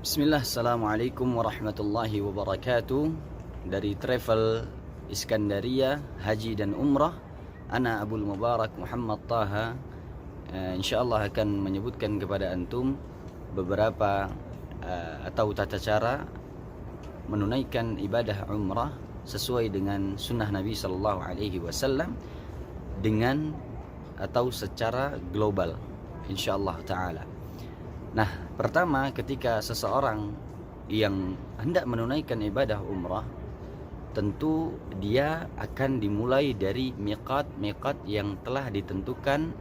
Bismillah, Assalamualaikum warahmatullahi wabarakatuh. Dari Travel Iskandaria Haji dan Umrah, Ana Abdul Mubarak Muhammad Taha, insyaallah akan menyebutkan kepada antum beberapa atau tata cara menunaikan ibadah umrah sesuai dengan sunnah Nabi sallallahu alaihi wasallam dengan atau secara global insyaallah taala. Nah, pertama ketika seseorang yang hendak menunaikan ibadah umrah, tentu dia akan dimulai dari miqat yang telah ditentukan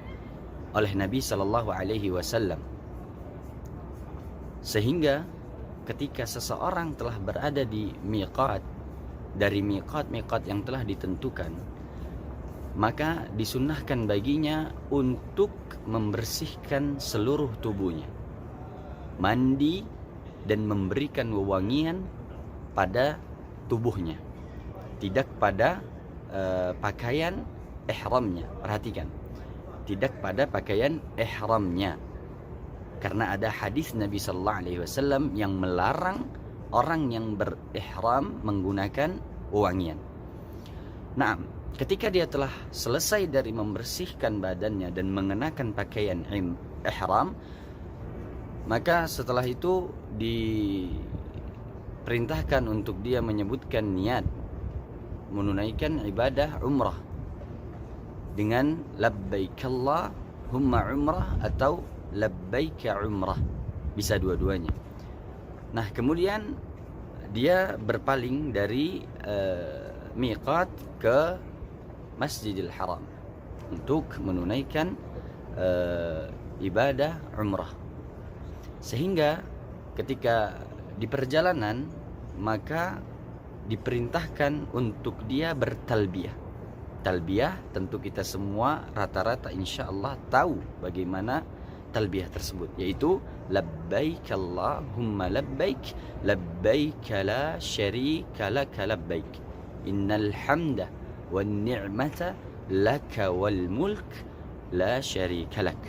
oleh Nabi sallallahu alaihi wasallam. Sehingga ketika seseorang telah berada di dari miqat yang telah ditentukan, maka disunnahkan baginya untuk membersihkan seluruh tubuhnya, mandi dan memberikan wewangian pada tubuhnya, tidak pada pakaian ihramnya. Perhatikan, tidak pada pakaian ihramnya, karena ada hadis Nabi sallallahu alaihi wasallam yang melarang orang yang berihram menggunakan wewangian. Nah, ketika dia telah selesai dari membersihkan badannya dan mengenakan pakaian ihram, maka setelah itu diperintahkan untuk dia menyebutkan niat menunaikan ibadah umrah dengan labbaik Allahumma umrah atau labbaik umrah, bisa dua-duanya. Nah, kemudian dia berpaling dari miqat ke Masjidil Haram untuk menunaikan ibadah umrah. Sehingga ketika di perjalanan, maka diperintahkan untuk dia bertalbiyah. Talbiyah tentu kita semua rata-rata insyaallah tahu bagaimana talbiyah tersebut, yaitu labbaik Allahumma labbaik labbaik la syarika laka labbaik innal hamda wan ni'mata laka wal mulk la syarika lak.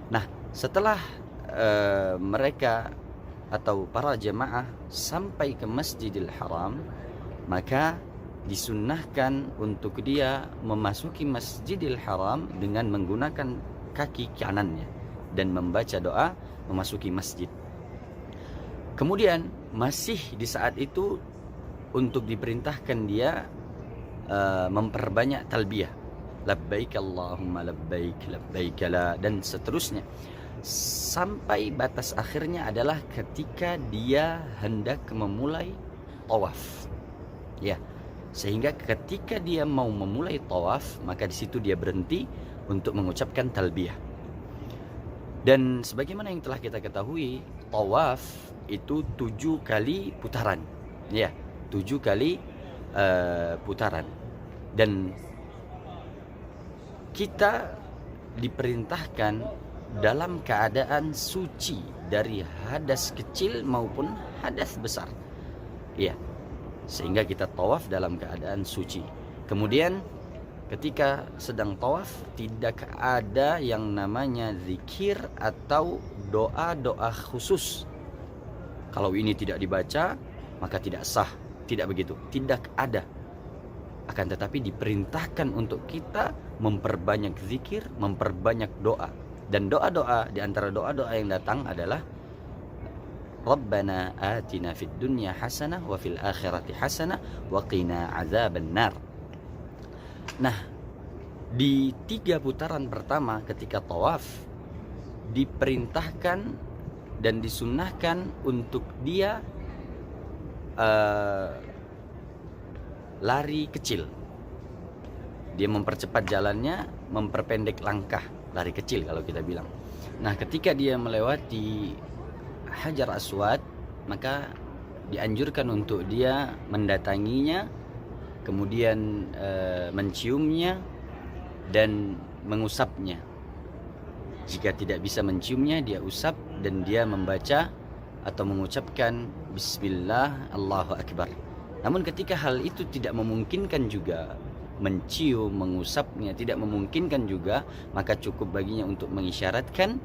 Nah, setelah mereka atau para jemaah sampai ke Masjidil Haram, maka disunnahkan untuk dia memasuki Masjidil Haram dengan menggunakan kaki kanannya dan membaca doa memasuki masjid. Kemudian masih di saat itu untuk diperintahkan dia memperbanyak talbiyah, labbaik Allahumma labbaik labbaik la, dan seterusnya, sampai batas akhirnya adalah ketika dia hendak memulai tawaf. Ya, sehingga ketika dia mau memulai tawaf, maka di situ dia berhenti untuk mengucapkan talbiyah. Dan sebagaimana yang telah kita ketahui, tawaf itu 7 kali putaran. Ya, 7 kali putaran. Dan kita diperintahkan dalam keadaan suci dari hadas kecil maupun hadas besar. Iya, sehingga kita tawaf dalam keadaan suci. Kemudian ketika sedang tawaf tidak ada yang namanya zikir atau doa-doa khusus. Kalau ini tidak dibaca maka tidak sah, tidak begitu, tidak ada. Akan tetapi diperintahkan untuk kita memperbanyak zikir, memperbanyak doa. Dan doa-doa, di antara doa-doa yang datang adalah Rabbana atina fid dunya hasanah wa fil akhirati hasanah wa qina azabannar. Nah, di 3 putaran pertama ketika tawaf diperintahkan dan disunnahkan untuk dia lari kecil. Dia mempercepat jalannya, memperpendek langkah, lari kecil kalau kita bilang. Nah, ketika dia melewati Hajar Aswad, maka dianjurkan untuk dia mendatanginya, kemudian menciumnya dan mengusapnya. Jika tidak bisa menciumnya, dia usap dan dia membaca atau mengucapkan Bismillah Allahu Akbar. Namun ketika hal itu tidak memungkinkan juga, mencium, mengusapnya tidak memungkinkan juga, maka cukup baginya untuk mengisyaratkan,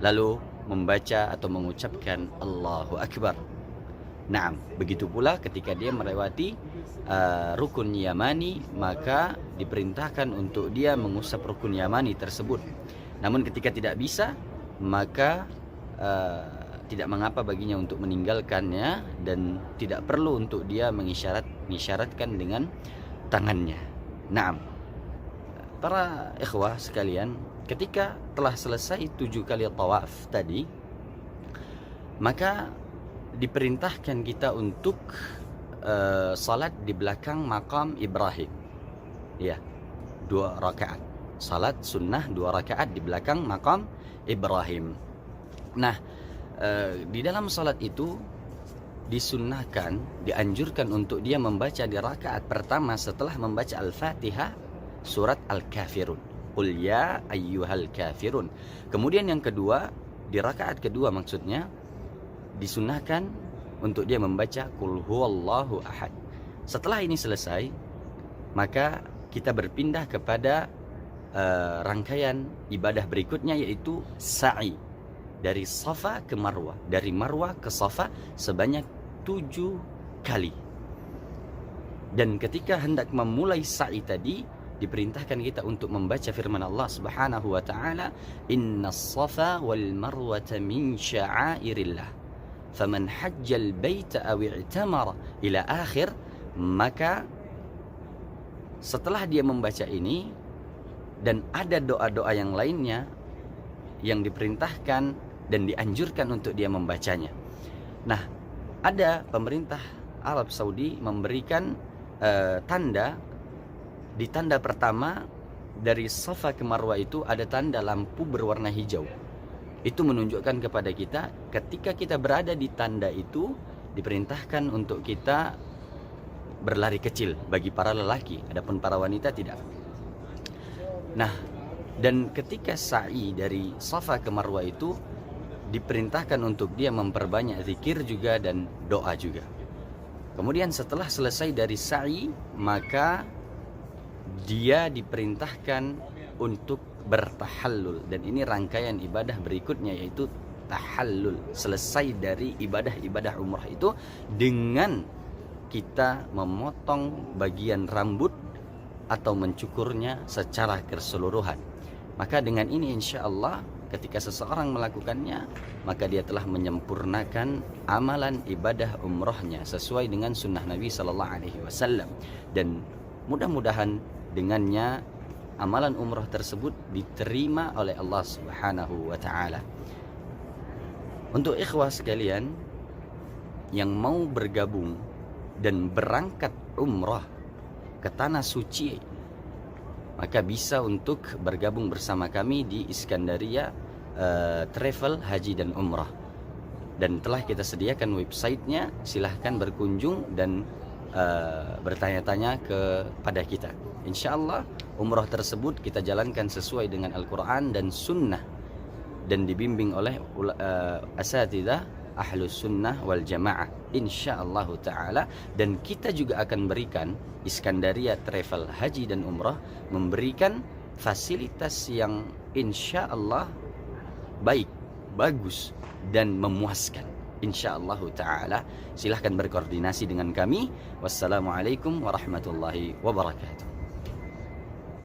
lalu membaca atau mengucapkan Allahu Akbar. Naam, begitu pula ketika dia melewati rukun yamani, maka diperintahkan untuk dia mengusap rukun yamani tersebut. Namun ketika tidak bisa, maka tidak mengapa baginya untuk meninggalkannya, dan tidak perlu untuk dia mengisyaratkan dengan tangannya. Naam, para ikhwah sekalian, ketika telah selesai 7 kali tawaf tadi, maka diperintahkan kita untuk salat di belakang makam Ibrahim. Ya, 2 rakaat. Salat sunnah 2 rakaat di belakang makam Ibrahim. Nah, di dalam salat itu disunnahkan, dianjurkan untuk dia membaca di rakaat pertama setelah membaca Al-Fatihah surat Al-Kafirun. Qul ya ayyuhal kafirun. Kemudian yang kedua, di rakaat kedua maksudnya, disunnahkan untuk dia membaca Qul huwallahu ahad. Setelah ini selesai, maka kita berpindah kepada rangkaian ibadah berikutnya, yaitu sa'i dari Safa ke Marwah, dari Marwah ke Safa sebanyak 7 kali. Dan ketika hendak memulai sa'i tadi, diperintahkan kita untuk membaca firman Allah Subhanahu wa taala, "Innas Safa wal Marwata min sya'airillah. Faman hajjal baita aw i'tamara" ila akhir. Maka setelah dia membaca ini, dan ada doa-doa yang lainnya yang diperintahkan dan dianjurkan untuk dia membacanya. Nah, ada pemerintah Arab Saudi memberikan tanda. Di tanda pertama dari Safa ke Marwah itu ada tanda lampu berwarna hijau. Itu menunjukkan kepada kita ketika kita berada di tanda itu diperintahkan untuk kita berlari kecil bagi para lelaki, adapun para wanita tidak. Nah, dan ketika sa'i dari Safa ke Marwah itu diperintahkan untuk dia memperbanyak zikir juga dan doa juga. Kemudian setelah selesai dari sa'i, maka dia diperintahkan untuk bertahallul, dan ini rangkaian ibadah berikutnya, yaitu tahallul. Selesai dari ibadah-ibadah umrah itu dengan kita memotong bagian rambut atau mencukurnya secara keseluruhan. Maka dengan ini insya Allah ketika seseorang melakukannya, maka dia telah menyempurnakan amalan ibadah umrahnya sesuai dengan sunnah Nabi SAW. Dan mudah-mudahan dengannya amalan umrah tersebut diterima oleh Allah Subhanahu wa taala. Untuk ikhwah sekalian yang mau bergabung dan berangkat umrah ke tanah suci, maka bisa untuk bergabung bersama kami di Iskandaria Travel Haji dan Umrah. Dan telah kita sediakan websitenya, silahkan berkunjung dan bertanya-tanya kepada kita. Insya Allah umrah tersebut kita jalankan sesuai dengan Al-Quran dan Sunnah, dan dibimbing oleh asatidzah Ahlus Sunnah wal Jamaah, insyaallah ta'ala. Dan kita juga akan berikan, Iskandaria Travel Haji dan Umrah memberikan fasilitas yang insyaallah baik, bagus dan memuaskan, insyaallah ta'ala. Silahkan berkoordinasi dengan kami. Wassalamualaikum warahmatullahi wabarakatuh.